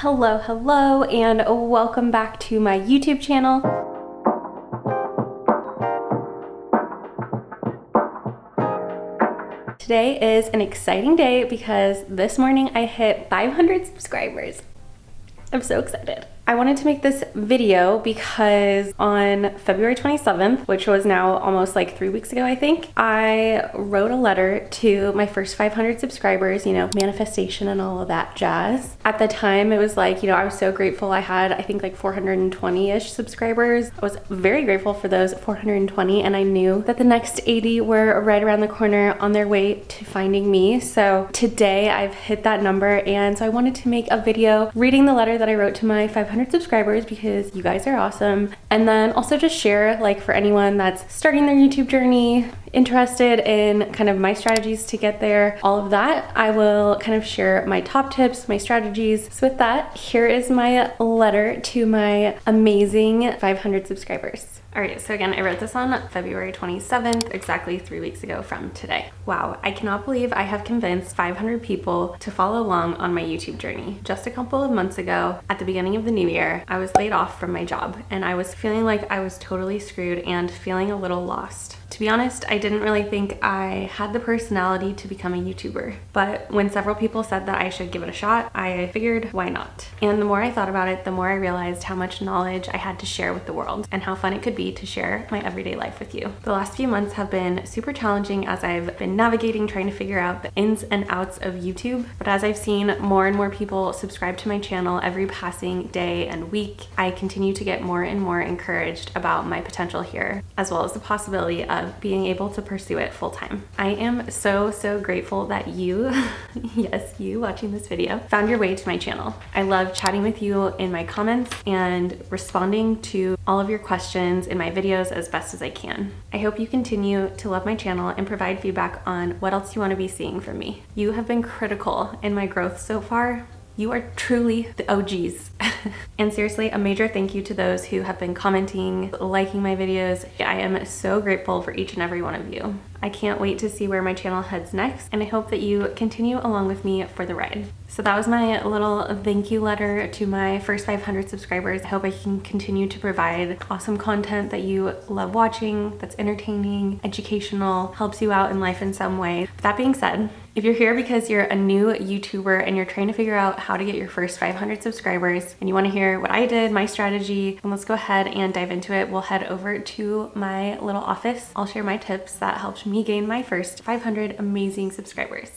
Hello, and welcome back to my YouTube channel. Today is an exciting day because this morning I hit 500 subscribers. I'm so excited. I wanted to make this video because on February 27th, which was now almost like 3 weeks ago, I think, I wrote a letter to my first 500 subscribers, manifestation and all of that jazz. At the time, it was like, I was so grateful. I had, I think, like 420-ish subscribers. I was very grateful for those 420, and I knew that the next 80 were right around the corner on their way to finding me. So today I've hit that number, and so I wanted to make a video reading the letter that I wrote to my 500 subscribers because you guys are awesome. And then also just share, like, for anyone that's starting their YouTube journey, interested in kind of my strategies to get there, all of that. I will kind of share my top tips, my strategies. So with that, here is my letter to my amazing 500 subscribers. All right, so again, I wrote this on February 27th, exactly 3 weeks ago from today. Wow, I cannot believe I have convinced 500 people to follow along on my YouTube journey. Just a couple of months ago, at the beginning of the new year, I was laid off from my job and I was feeling like I was totally screwed and feeling a little lost. To be honest, I didn't really think I had the personality to become a YouTuber, but when several people said that I should give it a shot, I figured, why not? And the more I thought about it, the more I realized how much knowledge I had to share with the world and how fun it could be to share my everyday life with you. The last few months have been super challenging as I've been navigating, trying to figure out the ins and outs of YouTube, but as I've seen more and more people subscribe to my channel every passing day and week, I continue to get more and more encouraged about my potential here, as well as the possibility of being able to pursue it full time. I am so grateful that you, yes, you watching this video, found your way to my channel. I love chatting with you in my comments and responding to all of your questions in my videos as best as I can. I hope you continue to love my channel and provide feedback on what else you want to be seeing from me. You have been critical in my growth so far. You are truly the OGs. And seriously, a major thank you to those who have been commenting, liking my videos. I am so grateful for each and every one of you. I can't wait to see where my channel heads next, and I hope that you continue along with me for the ride. So that was my little thank you letter to my first 500 subscribers. I hope I can continue to provide awesome content that you love watching, that's entertaining, educational, helps you out in life in some way. That being said, if you're here because you're a new YouTuber and you're trying to figure out how to get your first 500 subscribers and you want to hear what I did, my strategy, then let's go ahead and dive into it. We'll head over to my little office. I'll share my tips that helped me gain my first 500 amazing subscribers.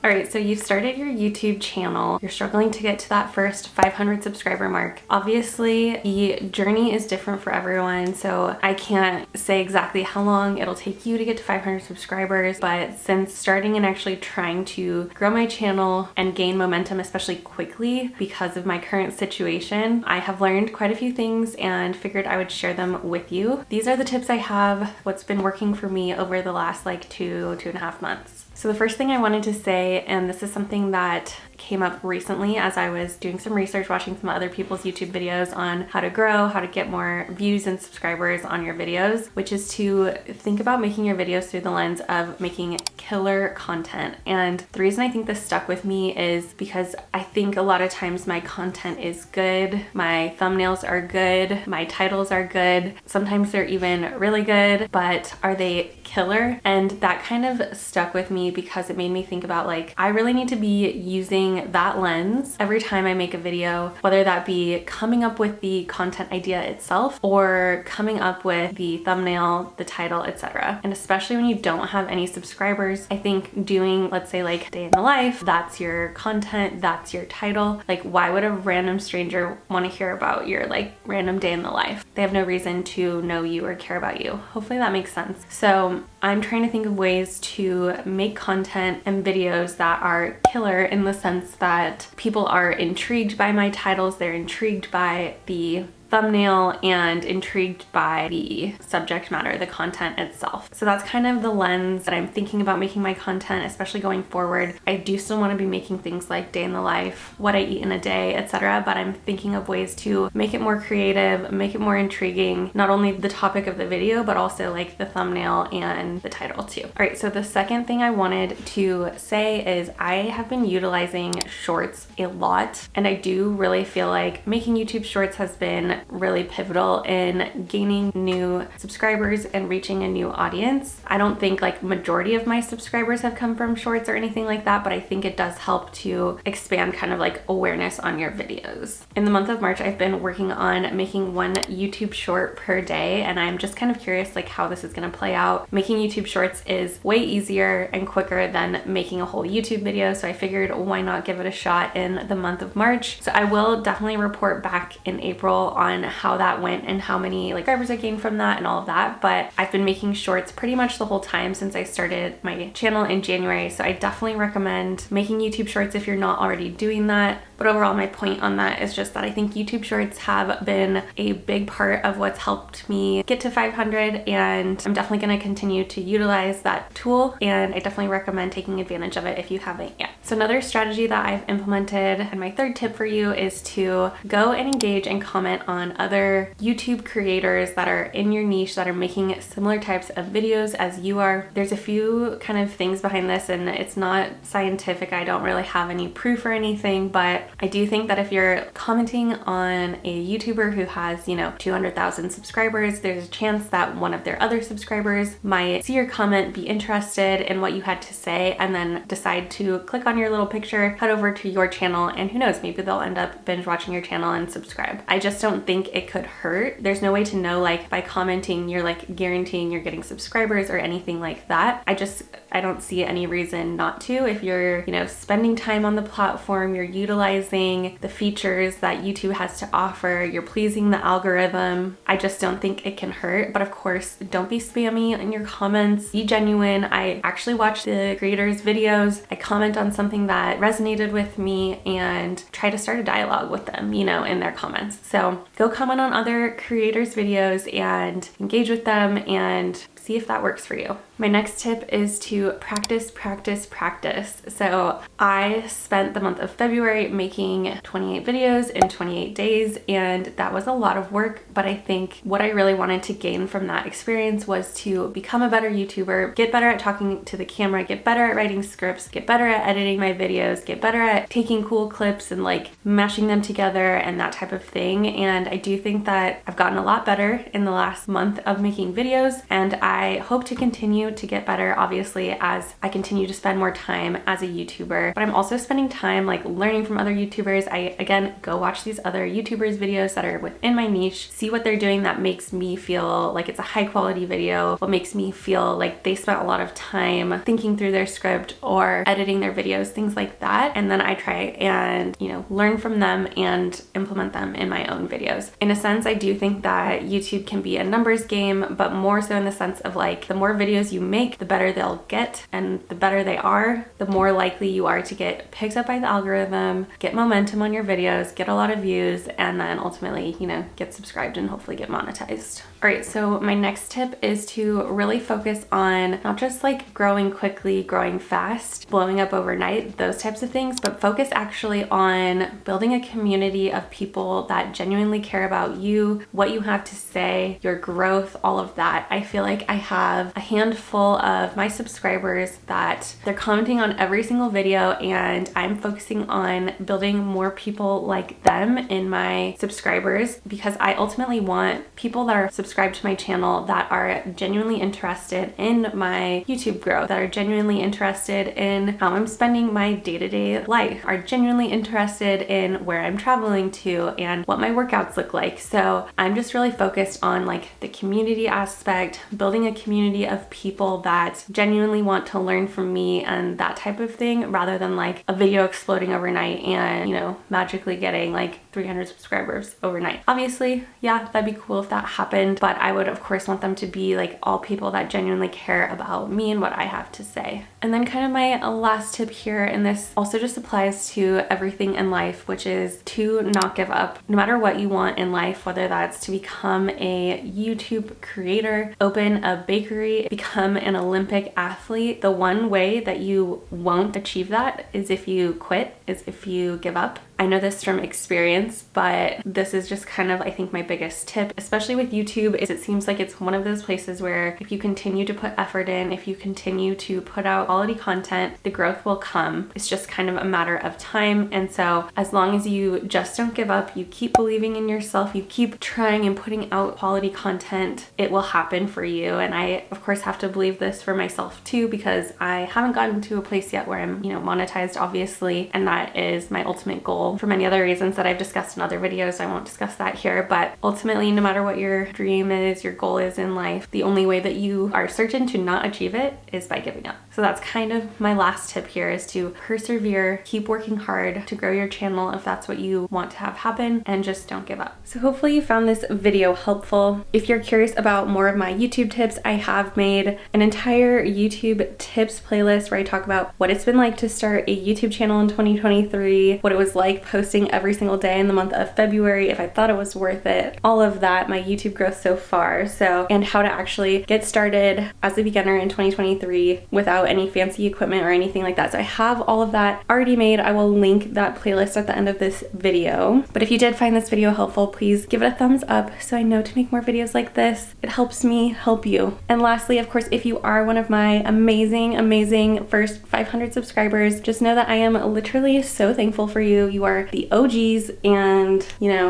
All right, so you've started your YouTube channel. You're struggling to get to that first 500 subscriber mark. Obviously, the journey is different for everyone, so I can't say exactly how long it'll take you to get to 500 subscribers, but since starting and actually trying to grow my channel and gain momentum, especially quickly because of my current situation, I have learned quite a few things and figured I would share them with you. These are the tips I have, what's been working for me over the last like 2.5 months. So the first thing I wanted to say, and this is something that came up recently as I was doing some research, watching some other people's YouTube videos on how to grow, how to get more views and subscribers on your videos, which is to think about making your videos through the lens of making killer content. And the reason I think this stuck with me is because I think a lot of times my content is good, my thumbnails are good, my titles are good, sometimes they're even really good, but are they killer? And that kind of stuck with me because it made me think about, like, I really need to be using that lens every time I make a video, whether that be coming up with the content idea itself or coming up with the thumbnail, the title, etc. And especially when you don't have any subscribers, I think doing, let's say, like day in the life, that's your content, that's your title. Like, why would a random stranger want to hear about your like random day in the life? They have no reason to know you or care about you. Hopefully that makes sense. So I'm trying to think of ways to make content and videos that are killer in the sense that people are intrigued by my titles, they're intrigued by the thumbnail and intrigued by the subject matter, the content itself. So that's kind of the lens that I'm thinking about making my content, especially going forward. I do still want to be making things like day in the life, what I eat in a day, etc. But I'm thinking of ways to make it more creative, make it more intriguing, not only the topic of the video, but also like the thumbnail and the title too. All right, so the second thing I wanted to say is I have been utilizing shorts a lot, and I do really feel like making YouTube shorts has been really pivotal in gaining new subscribers and reaching a new audience. I don't think like majority of my subscribers have come from shorts or anything like that, but I think it does help to expand kind of like awareness on your videos. In the month of March, I've been working on making one YouTube short per day, and I'm just kind of curious like how this is going to play out. Making YouTube shorts is way easier and quicker than making a whole YouTube video, so I figured why not give it a shot in the month of March. So I will definitely report back in April on how that went and how many like subscribers I gained from that and all of that. But I've been making shorts pretty much the whole time since I started my channel in January, so I definitely recommend making YouTube shorts if you're not already doing that. But overall, my point on that is just that I think YouTube shorts have been a big part of what's helped me get to 500, and I'm definitely going to continue to utilize that tool, and I definitely recommend taking advantage of it if you haven't yet. So another strategy that I've implemented, and my third tip for you, is to go and engage and comment on other YouTube creators that are in your niche that are making similar types of videos as you are. There's a few kind of things behind this, and it's not scientific. I don't really have any proof or anything, but I do think that if you're commenting on a YouTuber who has, 200,000 subscribers, there's a chance that one of their other subscribers might see your comment, be interested in what you had to say, and then decide to click on your little picture, head over to your channel, and who knows, maybe they'll end up binge watching your channel and subscribe. I just don't think it could hurt. There's no way to know like by commenting you're like guaranteeing you're getting subscribers or anything like that. I don't see any reason not to. If you're, spending time on the platform, you're utilizing the features that YouTube has to offer, you're pleasing the algorithm, I just don't think it can hurt. But of course, don't be spammy in your comments. Be genuine. I actually watch the creators' videos. I comment on something that resonated with me and try to start a dialogue with them, in their comments. So go comment on other creators' videos and engage with them and see if that works for you. My next tip is to practice, practice, practice. So I spent the month of February making 28 videos in 28 days, and that was a lot of work, but I think what I really wanted to gain from that experience was to become a better YouTuber, get better at talking to the camera, get better at writing scripts, get better at editing my videos, get better at taking cool clips and like mashing them together and that type of thing. And I do think that I've gotten a lot better in the last month of making videos, and I hope to continue to get better, obviously, as I continue to spend more time as a YouTuber. But I'm also spending time like learning from other YouTubers. I, again, go watch these other YouTubers' videos that are within my niche, see what they're doing that makes me feel like it's a high quality video, what makes me feel like they spent a lot of time thinking through their script or editing their videos, things like that. And then I try and, learn from them and implement them in my own videos. In a sense, I do think that YouTube can be a numbers game, but more so in the sense of like, the more videos you make, the better they'll get, and the better they are, the more likely you are to get picked up by the algorithm, get momentum on your videos, get a lot of views, and then ultimately, get subscribed and hopefully get monetized. All right, so my next tip is to really focus on not just like growing quickly, growing fast, blowing up overnight, those types of things, but focus actually on building a community of people that genuinely care about you, what you have to say, your growth, all of that. I feel like I have a handful of my subscribers that they're commenting on every single video, and I'm focusing on building more people like them in my subscribers, because I ultimately want people that are subscribed to my channel that are genuinely interested in my YouTube growth, that are genuinely interested in how I'm spending my day-to-day life, are genuinely interested in where I'm traveling to and what my workouts look like. So I'm just really focused on like the community aspect, building a community of people that genuinely want to learn from me and that type of thing, rather than like a video exploding overnight and, magically getting like 300 subscribers overnight. Obviously, yeah, that'd be cool if that happened, but I would of course want them to be like all people that genuinely care about me and what I have to say. And then kind of my last tip here, and this also just applies to everything in life, which is to not give up. No matter what you want in life, whether that's to become a YouTube creator, open a bakery, become an Olympic athlete, the one way that you won't achieve that is if you quit, is if you give up. I know this from experience, but this is just kind of, I think, my biggest tip, especially with YouTube, is it seems like it's one of those places where if you continue to put effort in, if you continue to put out quality content, the growth will come. It's just kind of a matter of time. And so as long as you just don't give up, you keep believing in yourself, you keep trying and putting out quality content, it will happen for you. And I, of course, have to believe this for myself too, because I haven't gotten to a place yet where I'm, monetized, obviously, and that is my ultimate goal. For many other reasons that I've discussed in other videos, I won't discuss that here, but ultimately, no matter what your dream is, your goal is in life, the only way that you are certain to not achieve it is by giving up. So that's kind of my last tip here, is to persevere, keep working hard to grow your channel if that's what you want to have happen, and just don't give up. So hopefully you found this video helpful. If you're curious about more of my YouTube tips, I have made an entire YouTube tips playlist where I talk about what it's been like to start a YouTube channel in 2023, what it was like posting every single day in the month of February, if I thought it was worth it, all of that, my YouTube growth so far, and how to actually get started as a beginner in 2023 without any fancy equipment or anything like that. So I have all of that already made. I will link that playlist at the end of this video. But if you did find this video helpful, please give it a thumbs up so I know to make more videos like this. It helps me help you. And lastly, of course, if you are one of my amazing first 500 subscribers, just know that I am literally so thankful for you. You are the OGs, and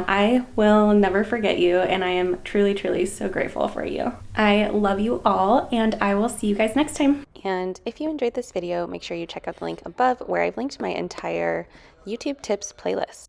I will never forget you, and I am truly so grateful for you. I love you all, and I will see you guys next time. And if you enjoyed this video, make sure you check out the link above where I've linked my entire YouTube tips playlist.